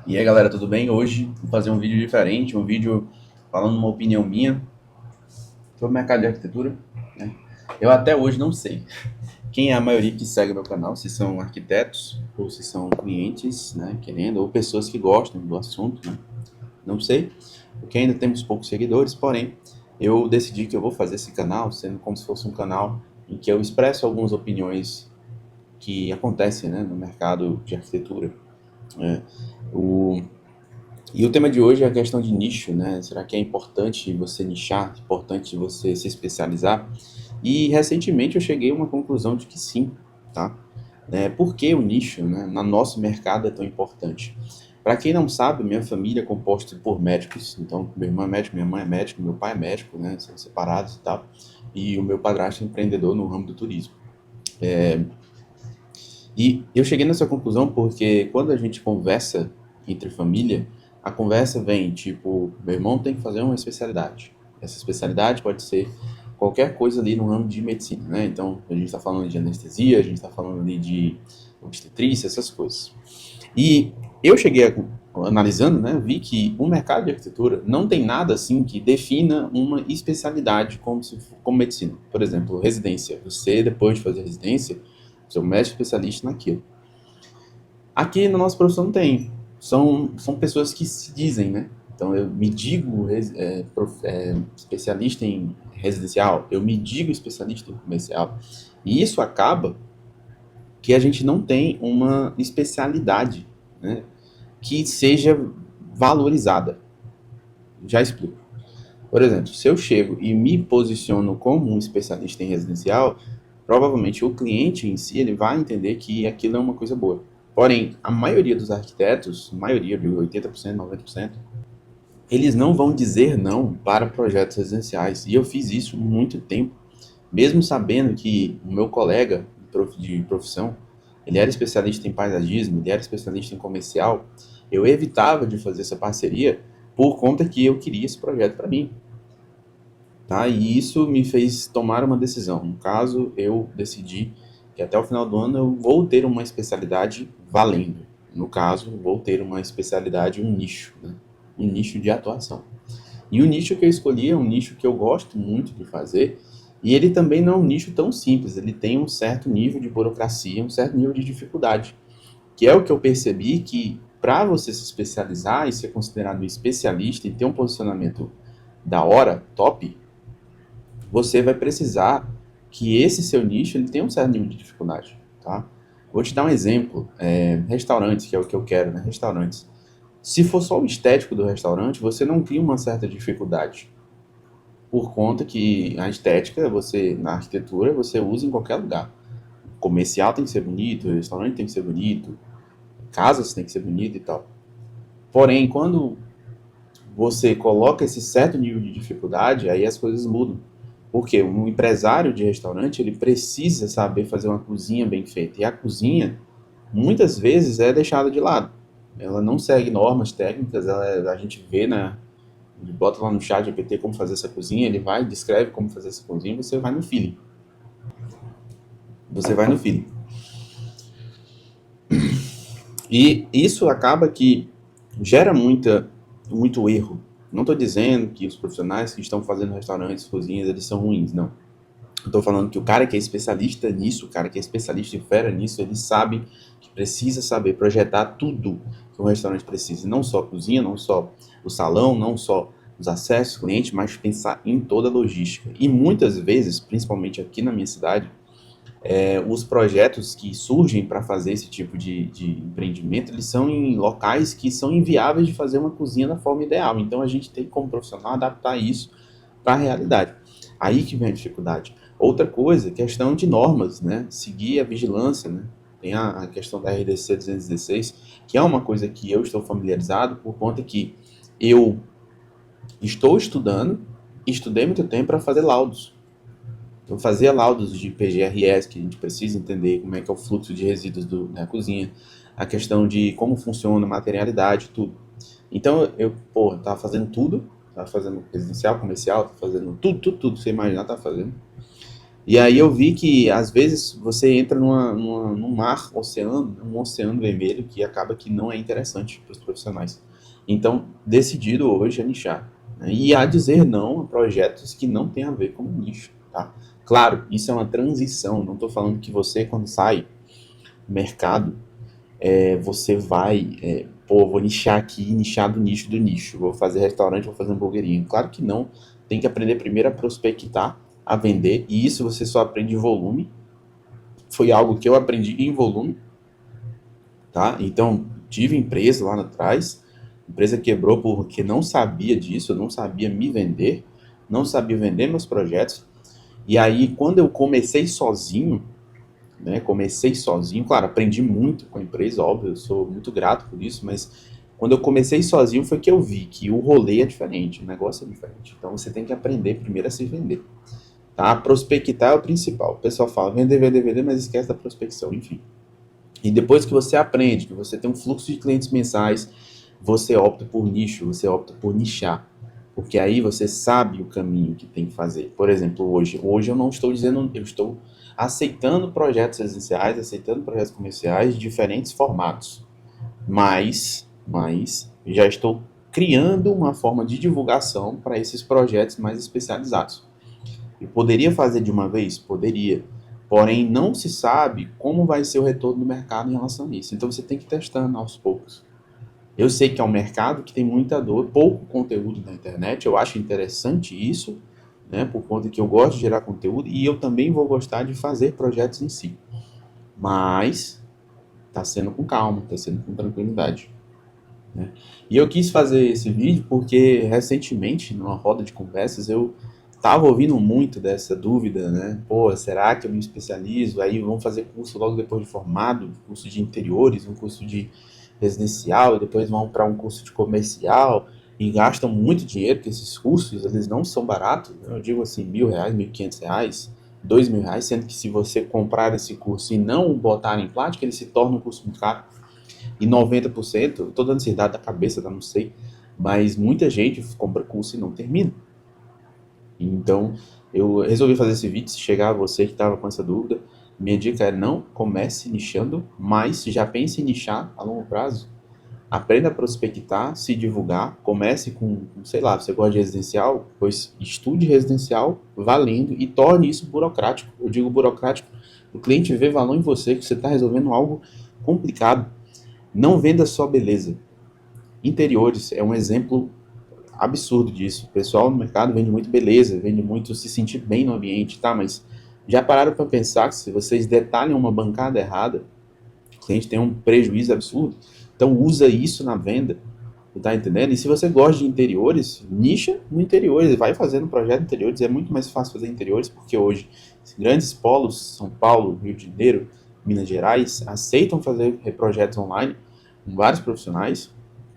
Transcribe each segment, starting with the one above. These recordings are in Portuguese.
E aí galera, tudo bem? Hoje vou fazer um vídeo diferente, um vídeo falando uma opinião minha sobre o mercado de arquitetura, né? Eu até hoje não sei quem é a maioria que segue meu canal, se são arquitetos ou se são clientes, né, querendo, ou pessoas que gostam do assunto, né? Não sei, porque ainda temos poucos seguidores, porém eu decidi que eu vou fazer esse canal sendo como se fosse um canal em que eu expresso algumas opiniões que acontecem, né, no mercado de arquitetura. Né? O, E o tema de hoje é a questão de nicho, né? Será que é importante você nichar, importante você se especializar? E recentemente eu cheguei a uma conclusão de que sim, tá? Por que o nicho, né, no nosso mercado é tão importante? Para quem não sabe, minha família é composta por médicos, então meu irmão é médico, minha mãe é médico, meu pai é médico, né? São separados e tal. E o meu padrasto é empreendedor no ramo do turismo. E eu cheguei nessa conclusão porque quando a gente conversa entre família, a conversa vem tipo, meu irmão tem que fazer uma especialidade. Essa especialidade pode ser qualquer coisa ali no ramo de medicina, né? Então, a gente está falando de anestesia, a gente está falando ali de obstetrícia, essas coisas. E eu cheguei analisando, né, vi que o mercado de arquitetura não tem nada assim que defina uma especialidade como medicina. Por exemplo, residência. Você, depois de fazer residência, você é um médico especialista naquilo. Aqui na nossa profissão não tem. São pessoas que se dizem, né? Então eu me digo especialista em residencial, eu me digo especialista em comercial. E isso acaba que a gente não tem uma especialidade, né, que seja valorizada. Já explico. Por exemplo, se eu chego e me posiciono como um especialista em residencial, provavelmente o cliente em si ele vai entender que aquilo é uma coisa boa. Porém, a maioria dos arquitetos, a maioria de 80%, 90%, eles não vão dizer não para projetos residenciais. E eu fiz isso muito tempo, mesmo sabendo que o meu colega de profissão, ele era especialista em paisagismo, ele era especialista em comercial, eu evitava de fazer essa parceria por conta que eu queria esse projeto para mim. Tá? E isso me fez tomar uma decisão. No caso, eu decidi que até o final do ano eu vou ter uma especialidade valendo. No caso, vou ter uma especialidade, um nicho, né? Um nicho de atuação. E o nicho que eu escolhi é um nicho que eu gosto muito de fazer, e ele também não é um nicho tão simples, ele tem um certo nível de burocracia, um certo nível de dificuldade, que é o que eu percebi que para você se especializar e ser considerado um especialista e ter um posicionamento da hora, top, você vai precisar que esse seu nicho ele tenha um certo nível de dificuldade, tá? Vou te dar um exemplo, restaurantes, que é o que eu quero, né? Restaurantes. Se for só o estético do restaurante, você não cria uma certa dificuldade, por conta que a estética, você na arquitetura, você usa em qualquer lugar. Comercial tem que ser bonito, restaurante tem que ser bonito, casas tem que ser bonito e tal. Porém, quando você coloca esse certo nível de dificuldade, aí as coisas mudam. Porque um empresário de restaurante, ele precisa saber fazer uma cozinha bem feita. E a cozinha, muitas vezes, é deixada de lado. Ela não segue normas técnicas, a gente vê bota lá no chat GPT como fazer essa cozinha, ele vai, descreve como fazer essa cozinha, você vai no feeling. Você vai no feeling. E isso acaba que gera muito erro. Não estou dizendo que os profissionais que estão fazendo restaurantes, cozinhas, eles são ruins, não. Eu tô falando que o cara que é especialista nisso, o cara que é especialista e fera nisso, ele sabe que precisa saber projetar tudo que um restaurante precisa. Não só a cozinha, não só o salão, não só os acessos, clientes, mas pensar em toda a logística. E muitas vezes, principalmente aqui na minha cidade, os projetos que surgem para fazer esse tipo de empreendimento, eles são em locais que são inviáveis de fazer uma cozinha da forma ideal. Então a gente tem como profissional adaptar isso para a realidade. Aí que vem a dificuldade. Outra coisa, questão de normas, né? Seguir a vigilância, né? Tem a questão da RDC 216, que é uma coisa que eu estou familiarizado por conta que eu estou estudando, estudei muito tempo para fazer laudos. Eu fazia laudos de PGRS, que a gente precisa entender como é que é o fluxo de resíduos da cozinha, a questão de como funciona a materialidade, tudo. Então, tava fazendo tudo, tava fazendo residencial, comercial, tava fazendo tudo, tudo, tudo, você imaginar, tava fazendo. E aí eu vi que, às vezes, você entra num mar, um oceano vermelho, que acaba que não é interessante para os profissionais. Então, decidido hoje é nichar, né? E a dizer não a projetos que não têm a ver com o nicho, tá? Claro, isso é uma transição, não estou falando que você, quando sai do mercado, você vai, pô, vou nichar aqui, nichar do nicho, vou fazer restaurante, vou fazer hamburgueria. Claro que não, tem que aprender primeiro a prospectar, a vender, e isso você só aprende em volume. Foi algo que eu aprendi em volume, tá? Então, tive empresa lá atrás, a empresa quebrou porque não sabia disso, eu não sabia me vender, não sabia vender meus projetos, e aí quando eu comecei sozinho, né? Comecei sozinho, claro, aprendi muito com a empresa, óbvio, eu sou muito grato por isso, mas quando eu comecei sozinho foi que eu vi que o rolê é diferente, o negócio é diferente. Então você tem que aprender primeiro a se vender, tá? Prospectar é o principal. O pessoal fala vender, vender, vender, mas esquece da prospecção, enfim. E depois que você aprende, que você tem um fluxo de clientes mensais, você opta por nicho, você opta por nichar. Porque aí você sabe o caminho que tem que fazer. Por exemplo, hoje eu não estou dizendo, eu estou aceitando projetos residenciais, aceitando projetos comerciais de diferentes formatos. Mas já estou criando uma forma de divulgação para esses projetos mais especializados. Eu poderia fazer de uma vez? Poderia. Porém, não se sabe como vai ser o retorno do mercado em relação a isso. Então você tem que ir testando aos poucos. Eu sei que é um mercado que tem muita dor, pouco conteúdo na internet. Eu acho interessante isso, né, por conta que eu gosto de gerar conteúdo e eu também vou gostar de fazer projetos em si. Mas está sendo com calma, está sendo com tranquilidade, né? E eu quis fazer esse vídeo porque recentemente, numa roda de conversas, eu estava ouvindo muito dessa dúvida, né? Pô, será que eu me especializo? Aí vão fazer curso logo depois de formado, curso de interiores, um curso de residencial, e depois vão para um curso de comercial e gastam muito dinheiro, porque esses cursos, eles não são baratos, né? Eu digo assim, R$ 1.000, R$ 1.500, R$ 2.000, sendo que se você comprar esse curso e não botar em prática, ele se torna um curso muito caro. E 90%, eu tô dando esse dado da cabeça, tá? Não sei, mas muita gente compra curso e não termina. Então, eu resolvi fazer esse vídeo, se chegar a você que estava com essa dúvida, minha dica é não comece nichando, mas já pense em nichar a longo prazo. Aprenda a prospectar, se divulgar, comece com, sei lá, você gosta de residencial, pois estude residencial valendo e torne isso burocrático. Eu digo burocrático, o cliente vê valor em você, que você está resolvendo algo complicado. Não venda só beleza. Interiores é um exemplo absurdo disso. O pessoal no mercado vende muito beleza, vende muito se sentir bem no ambiente, tá? Mas já pararam para pensar que se vocês detalham uma bancada errada, o cliente tem um prejuízo absurdo? Então usa isso na venda, tá entendendo? E se você gosta de interiores, nicha no interiores, vai fazendo projeto de interiores, é muito mais fácil fazer interiores, porque hoje grandes polos, São Paulo, Rio de Janeiro, Minas Gerais, aceitam fazer projetos online com vários profissionais,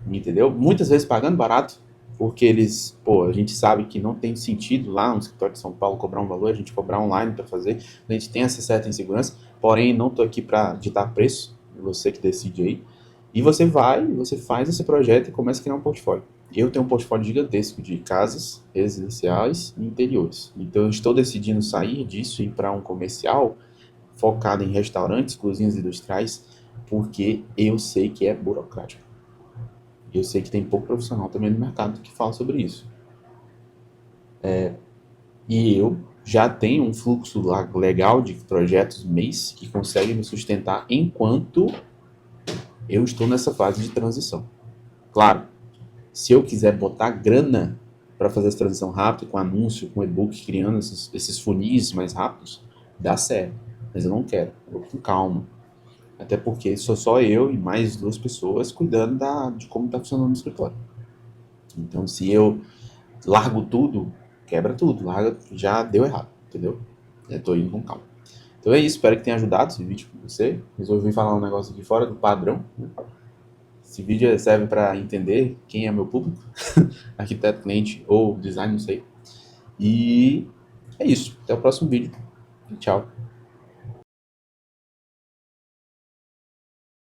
entendeu? Muitas vezes pagando barato, porque eles, pô, a gente sabe que não tem sentido lá no escritório de São Paulo cobrar um valor, a gente cobrar online para fazer, a gente tem essa certa insegurança, porém não estou aqui para ditar preço, é você que decide aí, e você vai, você faz esse projeto e começa a criar um portfólio. Eu tenho um portfólio gigantesco de casas residenciais e interiores, então eu estou decidindo sair disso e ir para um comercial focado em restaurantes, cozinhas industriais, porque eu sei que é burocrático. Eu sei que tem pouco profissional também no mercado que fala sobre isso. E eu já tenho um fluxo legal de projetos mês que consegue me sustentar enquanto eu estou nessa fase de transição. Claro, se eu quiser botar grana para fazer essa transição rápida, com anúncio, com e-book, criando esses funis mais rápidos, dá certo. Mas eu não quero. Eu vou com calma. Até porque sou só eu e mais duas pessoas cuidando de como está funcionando o escritório. Então, se eu largo tudo, quebra tudo, larga, já deu errado, entendeu? Eu tô indo com calma. Então é isso, espero que tenha ajudado esse vídeo com você. Resolvi falar um negócio aqui fora do padrão, né? Esse vídeo serve para entender quem é meu público, arquiteto, cliente ou design, não sei. E é isso, até o próximo vídeo. Tchau.